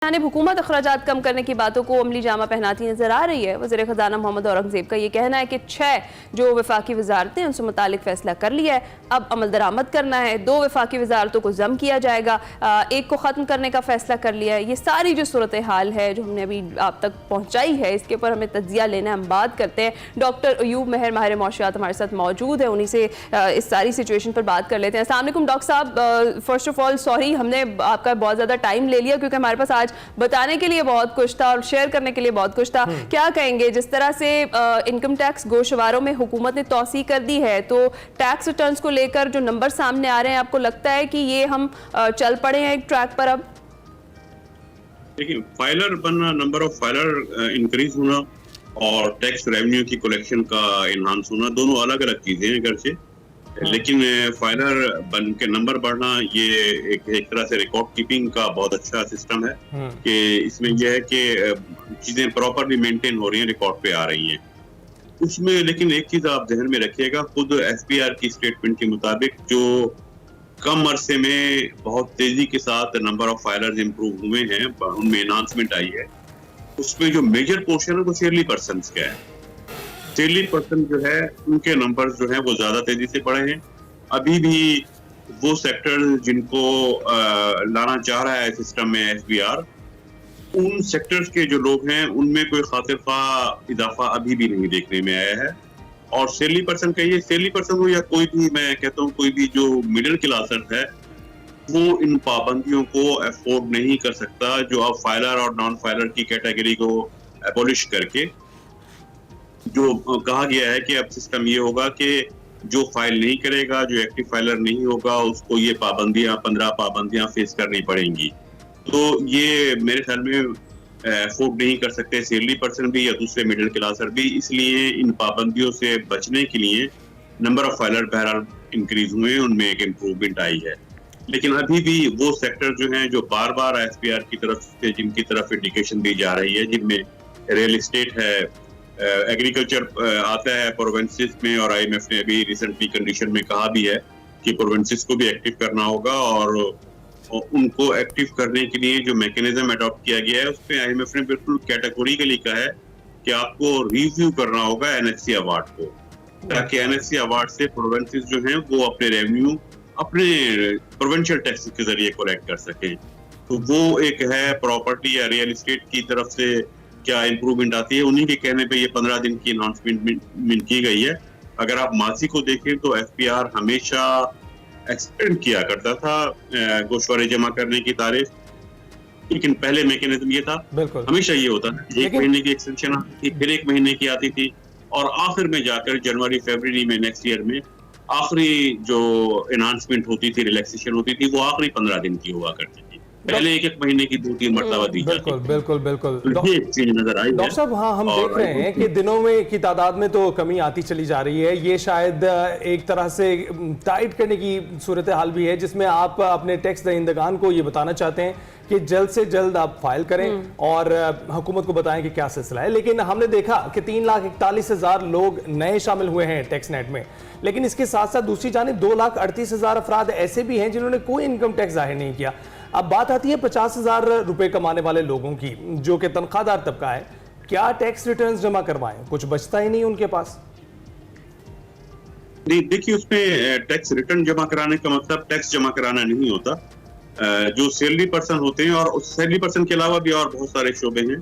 जानिब हुकूमत अखराजात कम करने की बातों को अमली जामा पहनाती नजर आ रही है। वज़ीर ख़ज़ाना मोहम्मद औरंगज़ेब का ये कहना है कि 6 जो वफाकी वजारतें उनसे मुतालिक फ़ैसला कर लिया है, अब अमल दरामद करना है। 2 वफाकी वजारतों को जम किया जाएगा, एक को ख़त्म करने का फ़ैसला कर लिया है। ये सारी जो सूरत हाल है जो हमने अभी आप तक पहुँचाई है, इसके ऊपर हमें तज्जिया लेना है। हम बात करते हैं, डॉक्टर अयूब मेहर माहिर मौशियात हमारे साथ मौजूद है, उन्हीं से इस सारी सिचुएशन पर बात कर लेते हैं। अस्सलाम वालेकुम डॉक्टर साहब, फ़र्स्ट ऑफ ऑल सॉरी हमने आपका बहुत ज़्यादा टाइम ले लिया क्योंकि हमारे पास आज बताने के लिए बहुत कुछ था और शेयर करने के लिए बहुत कुछ था। क्या कहेंगे, जिस तरह से इनकम टैक्स गोशवारों में हुकूमत ने तौसी कर दी है, तो टैक्स रिटर्न्स को लेकर जो नंबर सामने आ रहे हैं, आपको लगता है कि ये हम चल पड़े हैं एक ट्रैक पर? अब देखिए, फाइलर बनना, नंबर ऑफ फाइलर इंक्रीज होना और टैक्स रेवेन्यू की कलेक्शन का इनहांस होना दोनों अलग अलग चीजें हैं घर से, लेकिन फाइलर बन के नंबर बढ़ना ये एक तरह से रिकॉर्ड कीपिंग का बहुत अच्छा सिस्टम है कि इसमें यह है कि चीजें प्रॉपरली मेंटेन हो रही हैं, रिकॉर्ड पे आ रही हैं उसमें। लेकिन एक चीज आप ध्यान में रखिएगा, खुद एसपीआर की स्टेटमेंट के मुताबिक जो कम अरसे में बहुत तेजी के साथ नंबर ऑफ फाइलर्स इंप्रूव हुए हैं, उनमें एनहांसमेंट आई है, उसमें जो मेजर पोर्शन है वो सैलरी पर्सन का है। सैलरी पर्सन जो है उनके नंबर्स जो हैं वो ज्यादा तेजी से बढ़े हैं। अभी भी वो सेक्टर जिनको लाना चाह रहा है सिस्टम में एसबीआर, उन सेक्टर्स के जो लोग हैं उनमें कोई खातिर ख्वाह इजाफा अभी भी नहीं देखने में आया है। और सैलरी पर्सन कहिए, सैलरी पर्सन हो या कोई भी, मैं कहता हूँ कोई भी जो मिडिल क्लासर है, वो इन पाबंदियों को अफोर्ड नहीं कर सकता जो अब फाइलर और नॉन फाइलर की कैटेगरी को एबॉलिश करके जो कहा गया है कि अब सिस्टम ये होगा कि जो फाइल नहीं करेगा, जो एक्टिव फाइलर नहीं होगा, उसको ये 15 पाबंदियां फेस करनी पड़ेंगी। तो ये मेरे ख्याल में अफोर्ड नहीं कर सकते सैलरी पर्सन भी या दूसरे मिडिल क्लासर भी। इसलिए इन पाबंदियों से बचने के लिए नंबर ऑफ फाइलर बहरहाल इंक्रीज हुए, उनमें एक इम्प्रूवमेंट आई है। लेकिन अभी भी वो सेक्टर जो हैं जो बार बार एसपीआर की तरफ से जिनकी तरफ इंडिकेशन दी जा रही है, जिनमें रियल एस्टेट है, एग्रीकल्चर आता है प्रोवेंसेस में, और आईएमएफ ने अभी रिसेंटली कंडीशन में कहा भी है कि प्रोवेंसेस को भी एक्टिव करना होगा, और उनको एक्टिव करने के लिए जो मैकेनिज्म अडॉप्ट किया गया है उसमें आईएमएफ ने बिल्कुल कैटेगोरिकली कहा है कि आपको रिव्यू करना होगा एनएफसी अवार्ड को, ताकि एनएफसी अवार्ड से प्रोवेंसेस जो हैं वो अपने रेवेन्यू अपने प्रोविंशियल टैक्स के जरिए कलेक्ट कर सके। तो वो एक है प्रॉपर्टी या रियल एस्टेट की तरफ से क्या इंप्रूवमेंट आती है, उन्हीं के कहने पे ये 15 दिन की अनाउंसमेंट की गई है। अगर आप मासी को देखें तो एफपीआर हमेशा एक्सटेंड किया करता था गोशवारे जमा करने की तारीख, लेकिन पहले मैकेनिज्म ये था, हमेशा ये होता था 1 महीने की एक्सटेंशन आती थी, फिर 1 महीने की आती थी, और आखिर में जाकर जनवरी फरवरी में नेक्स्ट ईयर में आखिरी जो एनहांसमेंट होती थी, रिलैक्सेशन होती थी, वो आखिरी 15 दिन की हुआ करती थी। पहले 1-1 महीने की 2-3 मरतबा दी जाती। बिल्कुल नजर आई डॉक्टर साहब। हाँ, हम देख रहे हैं कि दिनों में की तादाद में तो कमी आती चली जा रही है। ये शायद एक तरह से टाइट करने की सूरत हाल भी है, जिसमें आप अपने टैक्स दहिंदगान को ये बताना चाहते हैं कि जल्द से जल्द आप फाइल करें और हुकूमत को बताएं कि क्या सिलसिला है। लेकिन हमने देखा कि 3,41,000 लोग नए शामिल हुए हैं टैक्स नेट में, लेकिन इसके साथ साथ दूसरी जानिब 2,38,000 अफराद ऐसे भी हैं जिन्होंने कोई इनकम टैक्स जाहिर नहीं किया। अब बात आती है 50,000 रुपए कमाने वाले लोगों की, जो कि तनख्वाहदार तबका है, क्या टैक्स रिटर्न्स जमा करवाएं? कुछ बचता ही नहीं उनके पास। नहीं, देखिए, उसमें टैक्स रिटर्न जमा कराने का मतलब टैक्स जमा कराना नहीं होता। जो सैलरी पर्सन होते हैं, और उस सैलरी पर्सन के अलावा भी और बहुत सारे शोबे हैं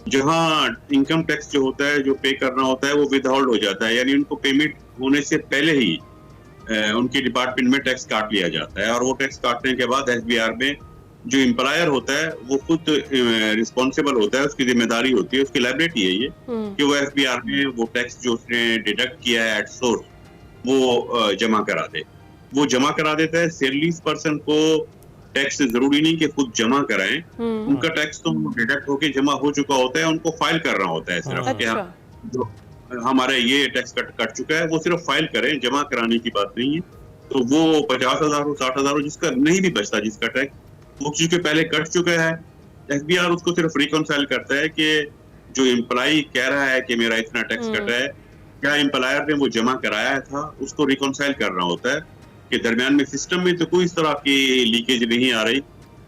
जहां इनकम टैक्स जो होता है, जो पे करना होता है, वो विदहोल्ड हो जाता है, यानी उनको पेमेंट होने से पहले ही उनके डिपार्टमेंट में टैक्स काट लिया जाता है, और वो टैक्स काटने के बाद एसबीआर में जो एम्प्लॉयर होता है वो खुद रिस्पॉन्सिबल होता है, उसकी जिम्मेदारी होती है, उसकी लायबिलिटी है ये कि वो एसबीआर में वो टैक्स जो उसने डिडक्ट किया है एट सोर्स वो जमा करा दे। वो जमा करा देता है। सैलरीज पर्सन को टैक्स जरूरी नहीं कि खुद जमा कराएं, उनका टैक्स तो डिडक्ट होके जमा हो चुका होता है, उनको फाइल करना होता है सिर्फ कि जो हमारा ये टैक्स कट चुका है, वो सिर्फ फाइल करें, जमा कराने की बात नहीं है। तो वो 50,000 हो, 60,000 हो, जिसका नहीं भी बचता, जिसका टैक्स वो चूंकि पहले कट चुका है, एसबीआर उसको सिर्फ रिकॉन्साइल करता है कि जो एम्प्लॉय कह रहा है कि मेरा इतना टैक्स कटा है, क्या एम्प्लॉयर ने वो जमा कराया था, उसको रिकॉन्साइल करना होता है कि दरमियान में सिस्टम में तो कोई इस तरह की लीकेज नहीं आ रही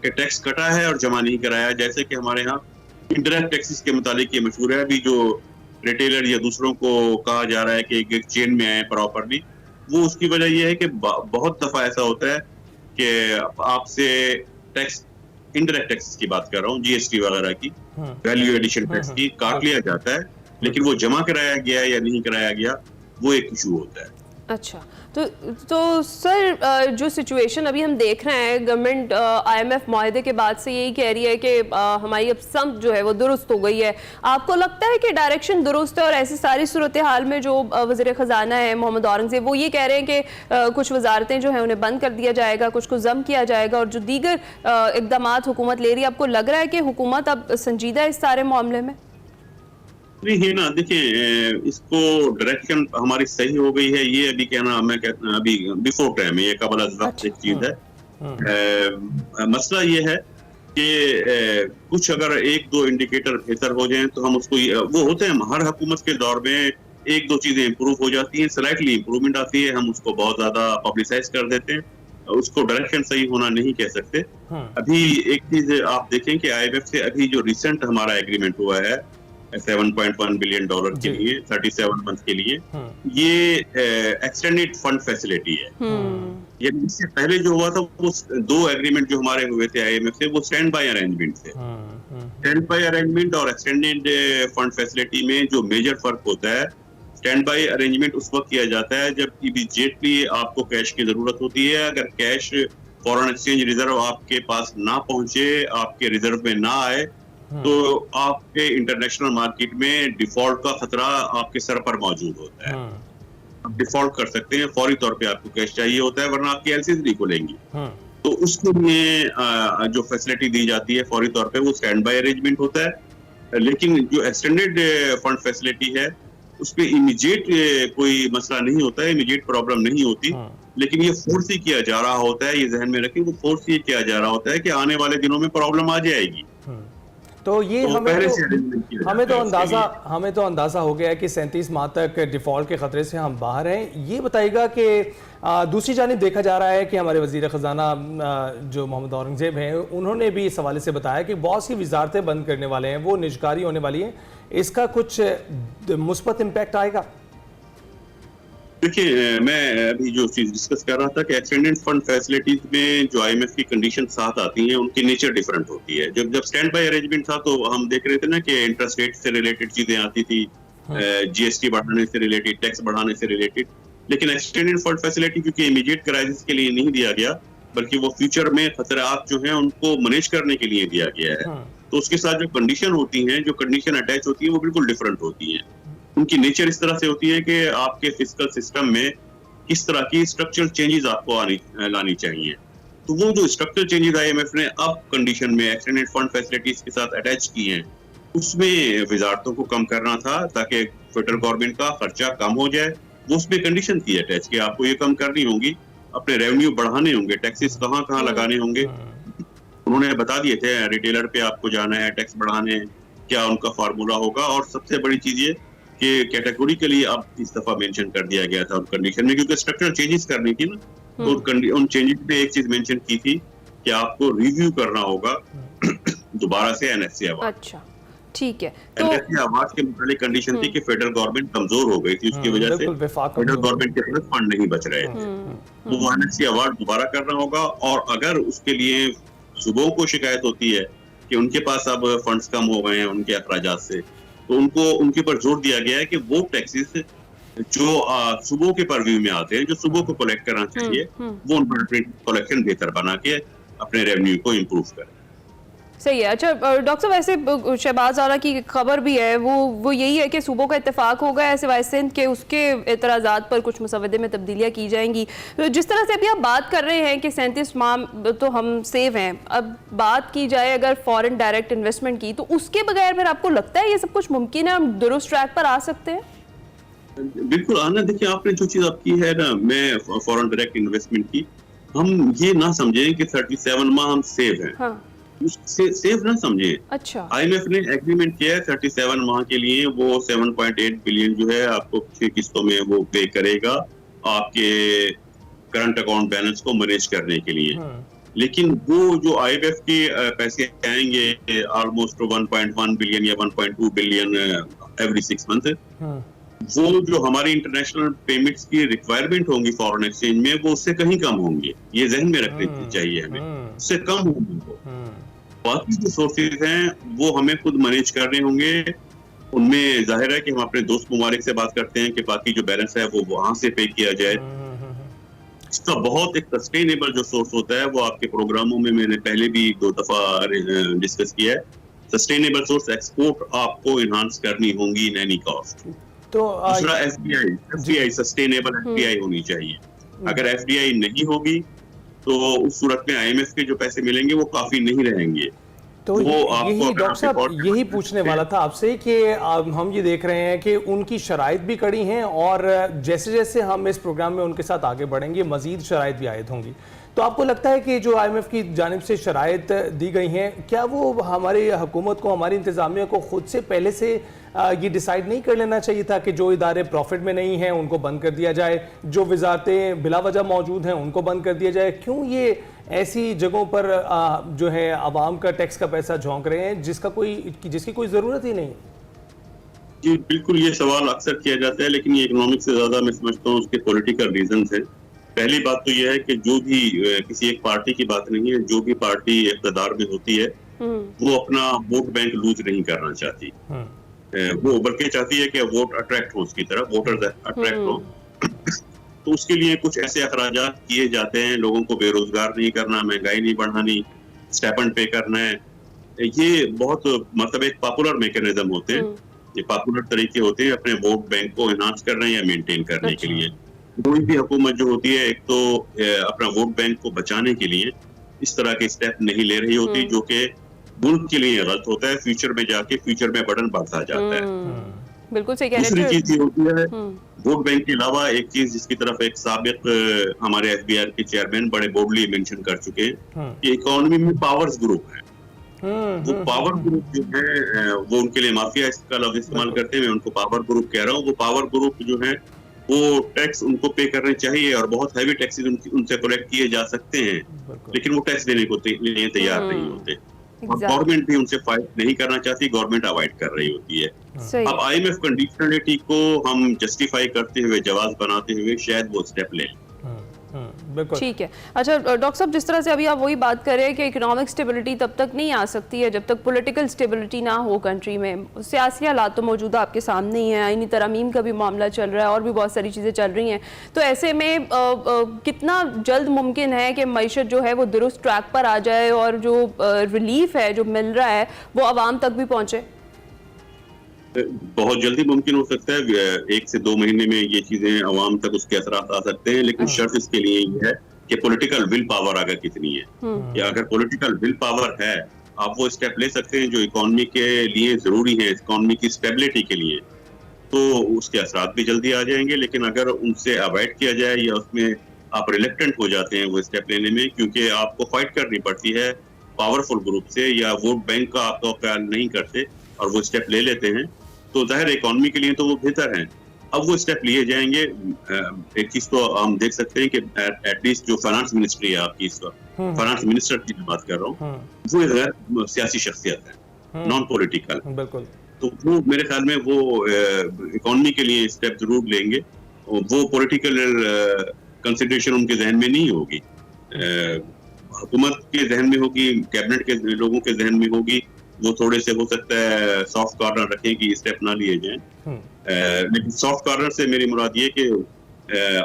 कि टैक्स कटा है और जमा नहीं कराया। जैसे कि हमारे यहाँ इंडायरेक्ट टैक्सेस के मुतालिक ये मशहूर है, अभी जो रिटेलर या दूसरों को कहा जा रहा है कि एक चेन में आए प्रॉपरली, वो उसकी वजह ये है कि बहुत दफा ऐसा होता है कि आपसे टैक्स, इंडायरेक्ट टैक्सेस की बात कर रहा हूँ, जीएसटी वगैरह की, वैल्यू एडिशन टैक्स की काट लिया जाता है, लेकिन वो जमा कराया गया या नहीं कराया गया वो एक इशू होता है। अच्छा, तो सर जो सिचुएशन अभी हम देख रहे हैं, गवर्नमेंट आईएमएफ माहदे के बाद से यही कह रही है कि हमारी अब सम्प जो है वो दुरुस्त हो गई है। आपको लगता है कि डायरेक्शन दुरुस्त है? और ऐसी सारी सूरत हाल में जो वज़ीर ख़जाना है मोहम्मद औरंगज़ेब, वो ये कह रहे हैं कि कुछ वजारतें जो हैं उन्हें बंद कर दिया जाएगा, कुछ को जम किया जाएगा, और जो दीगर इक़दाम हुकूमत ले रही है, आपको लग रहा है कि हुकूमत अब संजीदा है इस सारे मामले में? नहीं है ना, देखिए इसको डायरेक्शन हमारी सही हो गई है, ये अभी कहना, मैं कहता अभी बिफोर टाइम है, ये कबल अज़ वक्त एक चीज है। मसला ये है कि कुछ अगर एक दो इंडिकेटर बेहतर हो जाएं तो हम उसको, वो होते हैं हर हुकूमत के दौर में, एक दो चीजें इंप्रूव हो जाती हैं, स्लाइटली इंप्रूवमेंट आती है, हम उसको बहुत ज्यादा पब्लिसाइज कर देते हैं, उसको डायरेक्शन सही होना नहीं कह सकते। अभी एक चीज आप देखें कि आईएमएफ से अभी जो रिसेंट हमारा एग्रीमेंट हुआ है $7.1 बिलियन के लिए 37 मंथ के लिए, ये एक्सटेंडेड फंड फैसिलिटी है। ये इससे पहले जो हुआ था वो दो एग्रीमेंट जो हमारे हुए थे आईएमएफ से, वो स्टैंड बाय अरेंजमेंट थे। स्टैंड बाय अरेंजमेंट और एक्सटेंडेड फंड फैसिलिटी में जो मेजर फर्क होता है, स्टैंड बाय अरेंजमेंट उस वक्त किया जाता है जब इमीडिएटली आपको कैश की जरूरत होती है। अगर कैश फॉरेन एक्सचेंज रिजर्व आपके पास ना पहुंचे, आपके रिजर्व में ना आए, तो आपके इंटरनेशनल मार्केट में डिफॉल्ट का खतरा आपके सर पर मौजूद होता है। आप डिफॉल्ट कर सकते हैं, फौरी तौर पे आपको कैश चाहिए होता है, वरना आपकी एलसीज नहीं खुलेंगी। तो उसके लिए जो फैसिलिटी दी जाती है फौरी तौर पे, वो स्टैंड बाय अरेंजमेंट होता है। लेकिन जो एक्सटेंडेड फंड फैसिलिटी है, उसमें इमीडिएट कोई मसला नहीं होता है, इमीडिएट प्रॉब्लम नहीं होती, लेकिन ये फोर्स ही किया जा रहा होता है, ये जहन में रखें, वो फोर्स ये किया जा रहा होता है कि आने वाले दिनों में प्रॉब्लम आ जाएगी। तो ये हमें तो अंदाजा हो गया है कि 37 माह तक डिफॉल्ट के खतरे से हम बाहर हैं। ये बताइएगा कि दूसरी जानिब देखा जा रहा है कि हमारे वज़ीर ख़जाना जो मोहम्मद औरंगज़ेब हैं, उन्होंने भी इस हवाले से बताया कि बहुत सी वजारतें बंद करने वाले हैं, वो निजकारी होने वाली हैं। इसका कुछ मुस्बत इम्पैक्ट आएगा? देखिए, मैं अभी जो चीज डिस्कस कर रहा था कि एक्सटेंडेड फंड फैसिलिटीज में जो आईएमएफ की कंडीशन साथ आती हैं, उनकी नेचर डिफरेंट होती है। जब स्टैंड बाय अरेंजमेंट था तो हम देख रहे थे ना कि इंटरेस्ट रेट से रिलेटेड चीजें आती थी, जीएसटी बढ़ाने से रिलेटेड, टैक्स बढ़ाने से रिलेटेड। लेकिन एक्सटेंडेड फंड फैसिलिटी क्योंकि इमीडिएट क्राइसिस के लिए नहीं दिया गया, बल्कि वो फ्यूचर में खतरात जो हैं उनको मैनेज करने के लिए दिया गया है, तो उसके साथ जो कंडीशन होती हैं, जो कंडीशन अटैच होती है, वो बिल्कुल डिफरेंट होती है। उनकी नेचर इस तरह से होती है कि आपके फिस्कल सिस्टम में किस तरह की स्ट्रक्चरल चेंजेस आपको लानी चाहिए। तो वो जो स्ट्रक्चरल चेंजेस आईएमएफ ने अब कंडीशन में एक्सटेंडेड फंड फैसिलिटीज के साथ अटैच की हैं, उसमें वजारतों को कम करना था ताकि फेडरल गवर्नमेंट का खर्चा कम हो जाए। वो उसमें कंडीशन थी अटैच कि आपको ये कम करनी होगी, अपने रेवेन्यू बढ़ाने होंगे, टैक्सेस कहाँ लगाने होंगे। उन्होंने बता दिए थे, रिटेलर पे आपको जाना है टैक्स बढ़ाने, क्या उनका फार्मूला होगा। और सबसे बड़ी चीज ये कि कैटेगोरिकली अब इस दफा मेंशन कर दिया गया था उन कंडीशन में, क्योंकि स्ट्रक्चरल चेंजेस करनी थी ना, तो उन चेंजेस में एक चीज मेंशन की थी कि आपको रिव्यू करना होगा दोबारा से एनएफसी अवार्ड। अच्छा, ठीक है। तो एनएफसी अवार्ड के मुताबिक कंडीशन थी कि फेडरल गवर्नमेंट कमजोर हो गई थी, उसकी वजह से फेडरल गवर्नमेंट के पास फंड नहीं बच रहे थे, तो वो एनएफसी अवार्ड दोबारा करना होगा। और अगर उसके लिए सूबों को शिकायत होती है कि उनके पास अब फंड्स कम हो गए हैं उनके अखराजात से, तो उनको उनके ऊपर जोर दिया गया है कि वो टैक्सेस जो सूबों के परव्यू में आते हैं, जो सूबों को कलेक्ट करना चाहिए, वो उन पर कलेक्शन बेहतर बना के अपने रेवेन्यू को इम्प्रूव करें। सही है। अच्छा डॉक्टर साहब, वैसे शहबाज आरा की खबर भी है, वो यही है कि सूबों का इत्तेफाक होगा है सिवाय सिंध के, उसके एतराज़ात पर कुछ मुसवदे में तब्दीलियाँ की जाएंगी। तो जिस तरह से अभी आप बात कर रहे हैं कि 37 माह तो हम सेव हैं, अब बात की जाए अगर फॉरेन डायरेक्ट इन्वेस्टमेंट की, तो उसके बगैर फिर आपको लगता है ये सब कुछ मुमकिन है, हम दुरुस्त ट्रैक पर आ सकते हैं? बिल्कुल आना। देखिए, आपने जो चीज आप की है ना, मैं फॉरेन डायरेक्ट इन्वेस्टमेंट की, हम ये ना समझें कि 37 माह हम सेव हैं। हाँ। सेफ ना समझे। अच्छा। आईएमएफ ने एग्रीमेंट किया है 37 माह के लिए, वो 7.8 बिलियन जो है आपको 6 किस्तों में वो पे करेगा आपके करंट अकाउंट बैलेंस को मैनेज करने के लिए। लेकिन वो जो IMF के पैसे आएंगे ऑलमोस्ट 1.1 बिलियन या 1.2 बिलियन एवरी 6 मंथ, वो जो हमारी इंटरनेशनल पेमेंट्स की रिक्वायरमेंट होंगी फॉरेन एक्सचेंज में, वो उससे कहीं कम होंगे। ये जहन में रखनी चाहिए हमें, उससे कम होंगे वो। बाकी जो सोर्सेज हैं वो हमें खुद मैनेज करने होंगे। उनमें जाहिर है कि हम अपने दोस्त ममालिक से बात करते हैं कि बाकी जो बैलेंस है वो वहां से पे किया जाए। इसका बहुत एक सस्टेनेबल जो सोर्स होता है वो आपके प्रोग्रामों में मैंने पहले भी 2 दफा डिस्कस किया है। सस्टेनेबल सोर्स एक्सपोर्ट आपको इनहांस करनी होंगी इन एनी कॉस्ट। तो दूसरा FDI सस्टेनेबल FDI होनी चाहिए। अगर FDI नहीं होगी तो उस सूरत में IMF के जो पैसे मिलेंगे वो काफी नहीं रहेंगे। तो यही डॉक्टर साहब यही पूछने वाला था आपसे कि हम ये देख रहे हैं कि उनकी शराइत भी कड़ी हैं और जैसे जैसे हम इस प्रोग्राम में उनके साथ आगे बढ़ेंगे मजीद शराइत भी आयद होंगी। तो आपको लगता है कि जो IMF की जानिब से शराइत दी गई हैं, क्या वो हमारी हुकूमत को, हमारी इंतज़ामिया को खुद से पहले से ये डिसाइड नहीं कर लेना चाहिए था कि जो इदारे प्रॉफिट में नहीं हैं उनको बंद कर दिया जाए, जो वजारतें बिला वजह मौजूद हैं उनको बंद कर दिया जाए? क्यों ये ऐसी जगहों पर जो है आवाम का टैक्स का पैसा झोंक रहे हैं जिसकी कोई ज़रूरत ही नहीं? जी बिल्कुल, ये सवाल अक्सर किया जाता है, लेकिन ये इकोनॉमिक्स से ज्यादा मैं समझता हूँ उसके पॉलिटिकल रीजंस हैं। पहली बात तो यह है कि जो भी किसी एक पार्टी की बात नहीं है, जो भी पार्टी इक़्तिदार में होती है वो अपना वोट बैंक लूज नहीं करना चाहती। वो बल्कि चाहती है कि वोट अट्रैक्ट हो उसकी तरफ, वोटर्स अट्रैक्ट हो। तो उसके लिए कुछ ऐसे अखराजात किए जाते हैं, लोगों को बेरोजगार नहीं करना, महंगाई नहीं बढ़ानी, स्टाइपेंड पे करना है। ये बहुत मतलब एक पॉपुलर मैकेनिज्म होते हैं, ये पॉपुलर तरीके होते हैं अपने वोट बैंक को एनहांस करने या मेंटेन करने के लिए। कोई भी हुकूमत जो होती है एक तो अपना वोट बैंक को बचाने के लिए इस तरह के स्टेप नहीं ले रही होती, जो कि मुल्क के लिए गलत होता है। फ्यूचर में जाके फ्यूचर में बर्डन बढ़ता जाता है। बिल्कुल सही कह रहे हैं। दूसरी चीज ये होती है वोट बैंक के अलावा एक चीज जिसकी तरफ एक साबिक हमारे FBR के चेयरमैन बड़े बोल्डली मेंशन कर चुके हैं कि इकोनॉमी में पावर्स ग्रुप है। वो पावर ग्रुप जो है वो उनके लिए माफिया इसका लफ्ज इस्तेमाल करते हैं, मैं उनको पावर ग्रुप कह रहा हूँ। वो पावर ग्रुप जो है वो टैक्स उनको पे करने चाहिए और बहुत हैवी टैक्सेस उनसे कलेक्ट किए जा सकते हैं, लेकिन वो टैक्स देने को लिए तैयार नहीं होते। और गवर्नमेंट भी उनसे फाइट नहीं करना चाहती, गवर्नमेंट अवॉइड कर रही होती है। अब IMF कंडीशनलिटी को हम जस्टिफाई करते हुए, जवाब बनाते हुए शायद वो स्टेप लें। ठीक है। अच्छा डॉक्टर साहब, जिस तरह से अभी आप वही बात कर रहे हैं कि इकोनॉमिक स्टेबिलिटी तब तक नहीं आ सकती है जब तक पॉलिटिकल स्टेबिलिटी ना हो कंट्री में। सियासी हालात तो मौजूदा आपके सामने ही हैं, इन्हीं तरमीम का भी मामला चल रहा है और भी बहुत सारी चीज़ें चल रही हैं। तो ऐसे में कितना जल्द मुमकिन है कि मईशत जो है वो दुरुस्त ट्रैक पर आ जाए और जो रिलीफ है जो मिल रहा है वो आवाम तक भी पहुँचे? बहुत जल्दी मुमकिन हो सकता है, 1 से 2 महीने में ये चीजें अवाम तक उसके असरात आ सकते हैं, लेकिन शर्त इसके लिए ये है कि पॉलिटिकल विल पावर अगर कितनी है, या अगर पॉलिटिकल विल पावर है आप वो स्टेप ले सकते हैं जो इकोनॉमी के लिए जरूरी है, इकोनॉमी की स्टेबिलिटी के लिए, तो उसके असरात भी जल्दी आ जाएंगे। लेकिन अगर उनसे अवॉइड किया जाए या उसमें आप रिलेक्टेंट हो जाते हैं वो स्टेप लेने में, क्योंकि आपको फाइट करनी पड़ती है पावरफुल ग्रुप से, या वोट बैंक का आप तो ख्याल नहीं करते और वो स्टेप ले लेते हैं, तो जाहिर इकोनॉमी के लिए तो वो बेहतर है। अब वो स्टेप लिए जाएंगे। एक चीज तो हम देख सकते हैं कि एटलीस्ट जो फाइनेंस मिनिस्ट्री है आपकी, इस वक्त फाइनेंस मिनिस्टर की बात कर रहा हूँ, वो गैर सियासी शख्सियत है, नॉन पॉलिटिकल। बिल्कुल। तो वो मेरे ख्याल में वो इकोनॉमी के लिए स्टेप जरूर लेंगे। वो पॉलिटिकल कंसिडरेशन उनके जहन में नहीं होगी, हुकूमत के जहन में होगी, कैबिनेट के लोगों के जहन में होगी। वो थोड़े से हो सकता है सॉफ्ट कॉर्नर रखें कि स्टेप ना लिए जाएं, लेकिन सॉफ्ट कॉर्नर से मेरी मुराद ये कि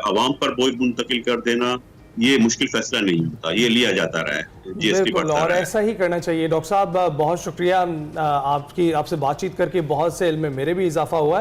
अवाम पर बोझ मुंतकिल कर देना ये मुश्किल फैसला नहीं होता, ये लिया जाता रहा है, GST बढ़ता रहा है। और ऐसा ही करना चाहिए। डॉक्टर साहब बहुत शुक्रिया, आपसे बातचीत करके बहुत से इल्म में मेरे भी इजाफा हुआ है।